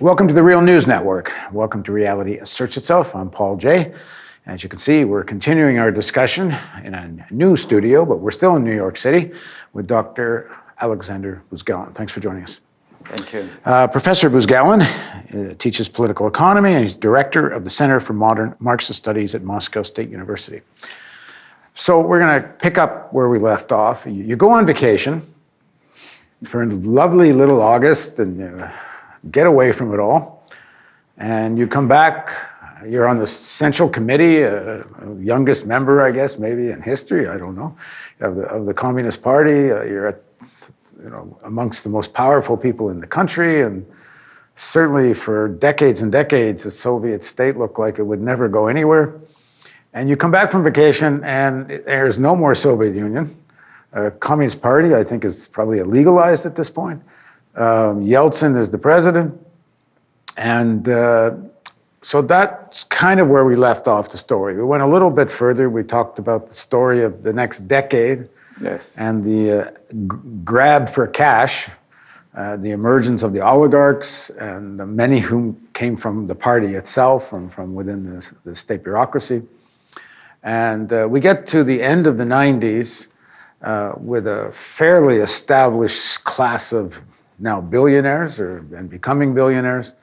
Welcome to the Real News Network. Welcome to Reality Asserts Itself. I'm Paul Jay. As you can see, we're continuing our discussion in a new studio, but we're still in New York City with Dr. Alexander Buzgalin. Thanks for joining us. Thank you. Professor Buzgalin teaches political economy, and he's director of the Center for Modern Marxist Studies at Moscow State University. So we're going to pick up where we left off. You go on vacation for a lovely little August, and you get away from it all, and you come back. You're on the Central Committee, youngest member, I guess, maybe in history, I don't know, of the Communist Party. You're at, amongst the most powerful people in the country, and certainly for decades and decades, the Soviet state looked like it would never go anywhere. And you come back from vacation, and there's no more Soviet Union. Communist Party, I think, is probably legalized at this point. Yeltsin is the president, and so that's kind of where we left off the story. We went a little bit further. We talked about the story of the next decade, Yes. and the grab for cash, the emergence of the oligarchs, and many whom came from the party itself, from within the state bureaucracy. And we get to the end of the 90s with a fairly established class of now billionaires and becoming billionaires,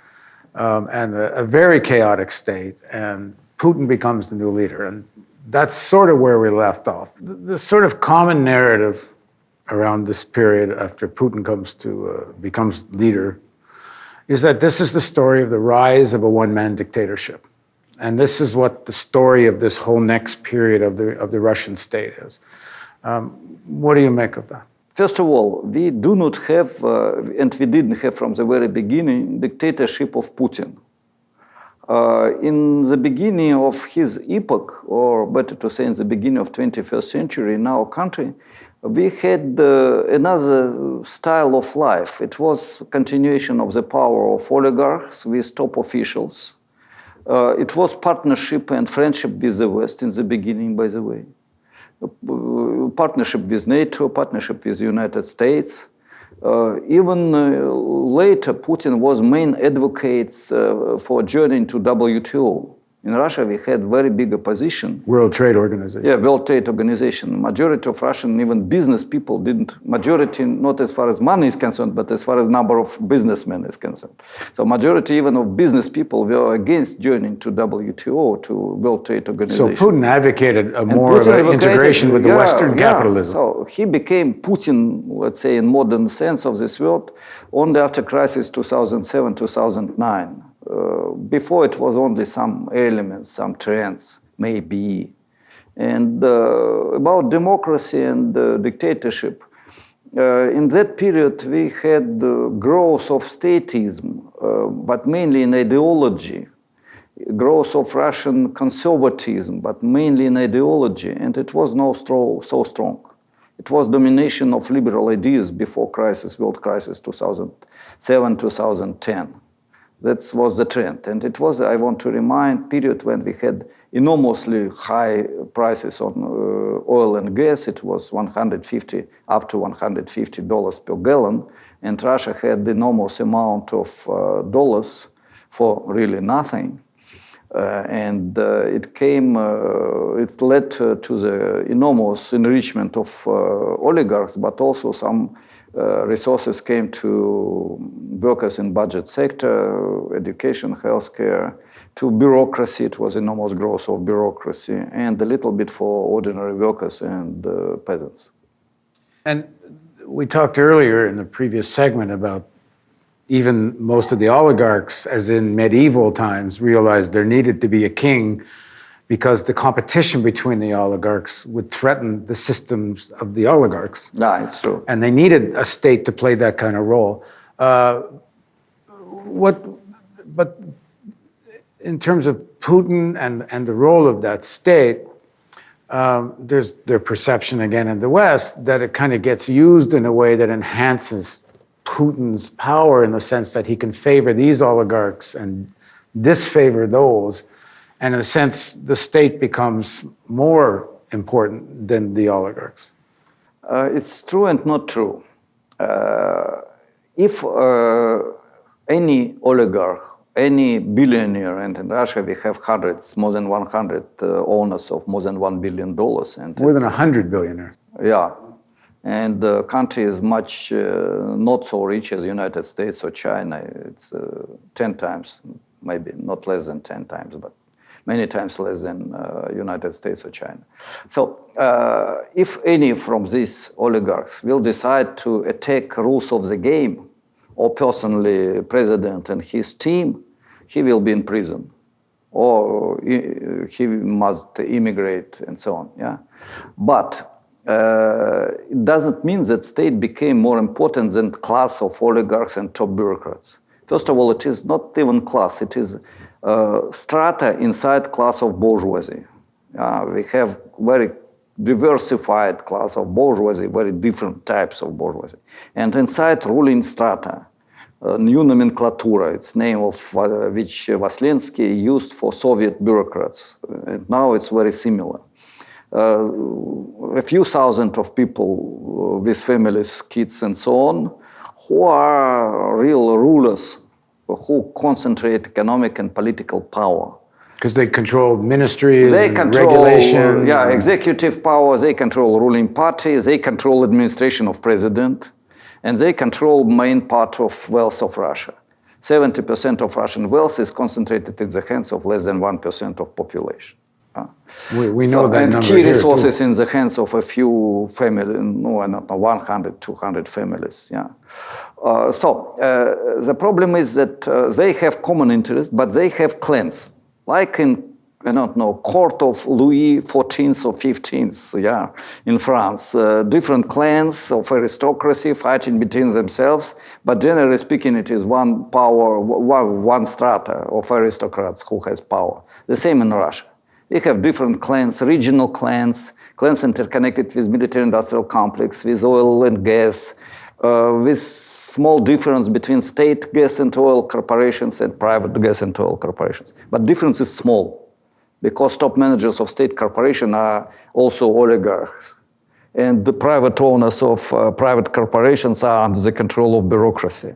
and a very chaotic state, and Putin becomes the new leader. And that's sort of where we left off. The sort of common narrative around this period after Putin becomes leader is that this is the story of the rise of a one-man dictatorship. And this is what the story of this whole next period of the Russian state is. What do you make of that? First of all, we do not have, and we didn't have from the very beginning, dictatorship of Putin. In the beginning of his epoch, or better to say in the beginning of 21st century in our country, we had another style of life. It was continuation of the power of oligarchs with top officials. It was partnership and friendship with the West in the beginning, by the way. Partnership with NATO, partnership with the United States. Even later, Putin was main advocate for joining to WTO. In Russia, we had very big opposition. World Trade Organization. Yeah, World Trade Organization. Majority of Russian, even business people didn't, majority not as far as money is concerned, but as far as number of businessmen is concerned. So majority even of business people were against joining to WTO, to World Trade Organization. So Putin advocated more of an integration with the Western capitalism. So he became Putin, let's say in modern sense of this word, only after crisis 2007, 2009. Before it was only some elements, some trends, maybe. And about democracy and dictatorship, in that period we had the growth of statism, but mainly in ideology, growth of Russian conservatism, but mainly in ideology, and it was not so strong. It was domination of liberal ideas before crisis, world crisis 2007, 2010. That was the trend. And it was, I want to remind, period when we had enormously high prices on oil and gas. It was 150, up to $150 per gallon. And Russia had the enormous amount of dollars for really nothing. It led to the enormous enrichment of oligarchs, but also some resources came to workers in budget sector, education, healthcare, to bureaucracy. It was enormous growth of bureaucracy, and a little bit for ordinary workers and peasants. And we talked earlier in the previous segment about even most of the oligarchs, as in medieval times, realized there needed to be a king because the competition between the oligarchs would threaten the systems of the oligarchs. Yeah, it's true. And they needed a state to play that kind of role. But in terms of Putin and the role of that state, there's their perception again in the West that it kind of gets used in a way that enhances Putin's power in the sense that he can favor these oligarchs and disfavor those. And in a sense, the state becomes more important than the oligarchs. It's true and not true. If any oligarch, any billionaire, and in Russia we have hundreds, more than 100 owners of more than $1 billion. And More than 100 billionaires. yeah, and the country is much not so rich as the United States or China. It's 10 times, maybe not less than 10 times, but many times less than United States or China. So if any from these oligarchs will decide to attack rules of the game, or personally president and his team, he will be in prison, or he must immigrate and so on. Yeah, but it doesn't mean that state became more important than class of oligarchs and top bureaucrats. First of all, it is not even class; it is strata inside class of bourgeoisie. We have very diversified class of bourgeoisie, very different types of bourgeoisie. And inside ruling strata, new nomenclatura, it's name of which Vaslensky used for Soviet bureaucrats. And now it's very similar. A few thousand of people with families, kids and so on, who are real rulers, who concentrate economic and political power. Because they control ministries, They and control, regulation. executive power, they control ruling party, they control administration of president, and they control main part of wealth of Russia. 70% of Russian wealth is concentrated in the hands of less than 1% of population. We know that and number key here, resources too. in the hands of a few families, no, I don't know, 100, 200 families. Yeah. The problem is that they have common interest, but they have clans. Like in, I don't know, court of Louis XIV or XV, yeah, in France. Different clans of aristocracy fighting between themselves, but generally speaking, it is one power, one strata of aristocrats who has power. The same in Russia. We have different clans, regional clans, clans interconnected with military-industrial complex, with oil and gas, with small difference between state gas and oil corporations and private gas and oil corporations. But difference is small, because top managers of state corporation are also oligarchs. And the private owners of private corporations are under the control of bureaucracy.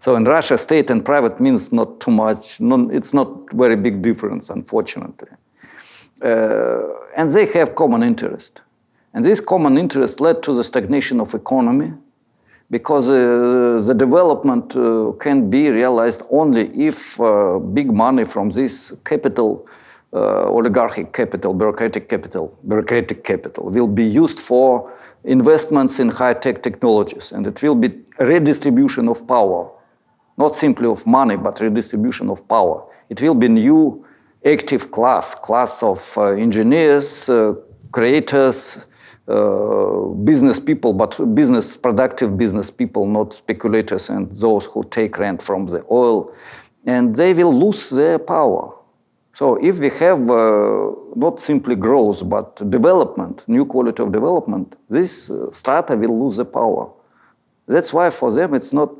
So in Russia, state and private means not too much, it's not very big difference, unfortunately. And they have common interest. And this common interest led to the stagnation of economy, because the development can be realized only if big money from this capital, oligarchic capital, bureaucratic capital, will be used for investments in high-tech technologies. And it will be a redistribution of power, not simply of money, but redistribution of power. It will be new active class of engineers, creators, business people, but productive business people, not speculators and those who take rent from the oil, and they will lose their power. So if we have not simply growth, but development, new quality of development, this strata will lose the power. That's why for them it's not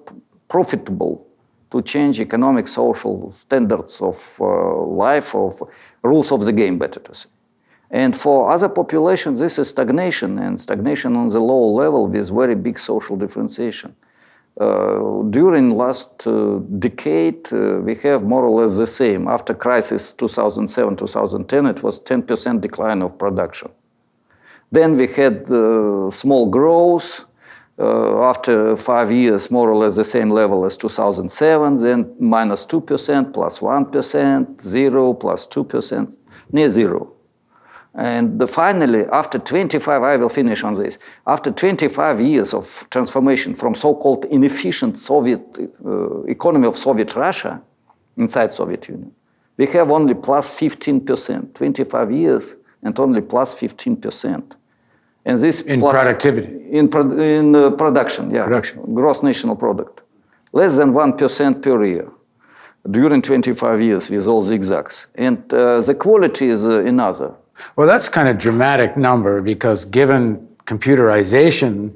profitable to change economic, social standards of life, of rules of the game, better to say. And for other populations, this is stagnation, and stagnation on the low level with very big social differentiation. During last decade, we have more or less the same. After crisis 2007, 2010, it was 10% decline of production. Then we had small growth. After 5 years, more or less the same level as 2007, then minus 2%, plus 1%, 0, plus 2%, near zero. And finally, after 25, I will finish on this, after 25 years of transformation from so-called inefficient Soviet economy of Soviet Russia inside Soviet Union, we have only plus 15%, 25 years and only plus 15%. And this In plus, productivity. In production, yeah. Production. Gross national product. Less than 1% per year during 25 years with all zigzags. And the quality is another. Well, that's kind of dramatic number, because given computerization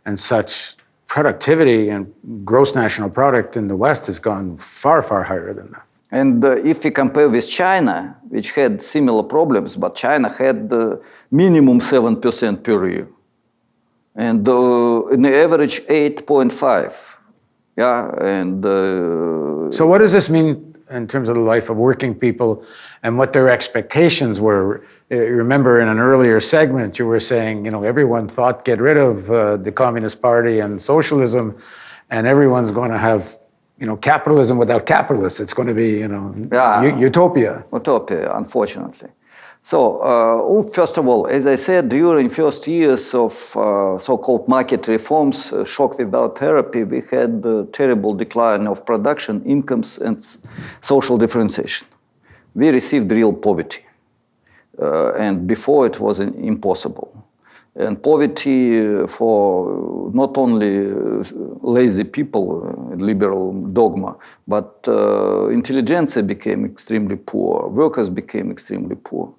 and such, productivity and gross national product in the West has gone far, far higher than that. And if we compare with China, which had similar problems, but China had minimum 7% per year, and in the average 8.5. Yeah, and So what does this mean in terms of the life of working people and what their expectations were? You remember in an earlier segment, you were saying, everyone thought get rid of the Communist Party and socialism, and everyone's going to have, capitalism without capitalists. It's going to be, utopia. Utopia, unfortunately. So, first of all, as I said, during first years of so-called market reforms, shock without therapy, we had the terrible decline of production, incomes, and social differentiation. We received real poverty. And before it was impossible. And poverty for not only lazy people, liberal dogma, but intelligentsia became extremely poor, workers became extremely poor.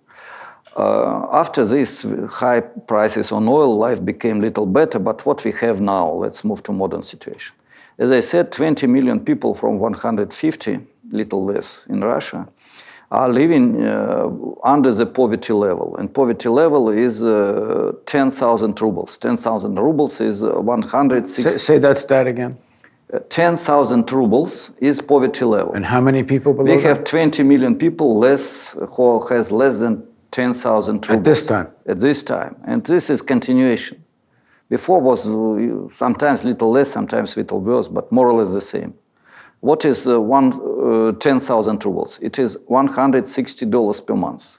After this, high prices on oil, life became little better, but what we have now, let's move to modern situation. As I said, 20 million people from 150, little less in Russia, are living under the poverty level. And poverty level is 10,000 rubles. 10,000 rubles is 160. Say that stat again. 10,000 rubles is poverty level. And how many people below We have 20 million people who has less than 10,000 rubles. At this time? At this time. And this is continuation. Before was sometimes little less, sometimes little worse, but more or less the same. What is 10,000 rubles? It is $160 per month.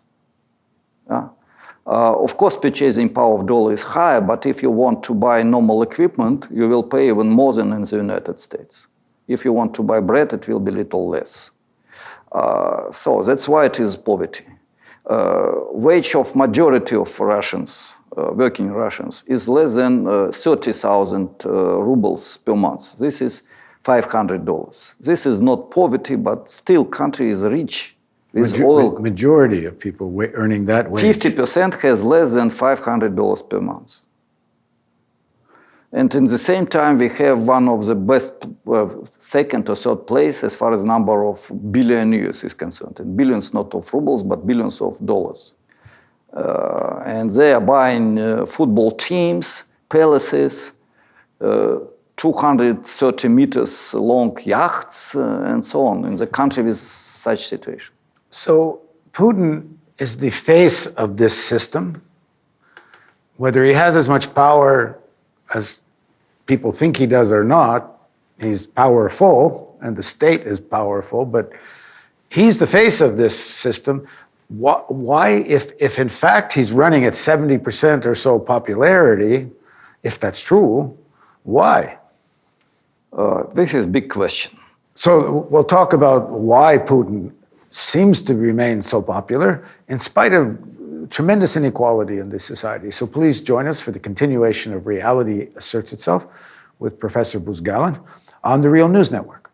Of course, purchasing power of dollar is higher, but if you want to buy normal equipment, you will pay even more than in the United States. If you want to buy bread, it will be little less. So that's why it is poverty. Wage of majority of Russians, working Russians, is less than 30,000 rubles per month. This is $500. This is not poverty, but still country is rich with oil. Majority of people earning that wage. 50% has less than $500 per month. And in the same time, we have one of the best, second or third place as far as number of billionaires is concerned. And billions not of rubles, but billions of dollars. And they are buying football teams, palaces, 230 meters long yachts, and so on, in the country with such situation. So Putin is the face of this system. Whether he has as much power as people think he does or not, he's powerful, and the state is powerful, but he's the face of this system. Why, if in fact he's running at 70% or so popularity, if that's true, why? This is a big question. So we'll talk about why Putin seems to remain so popular in spite of tremendous inequality in this society. So please join us for the continuation of Reality Asserts Itself with Professor Buzgalin on the Real News Network.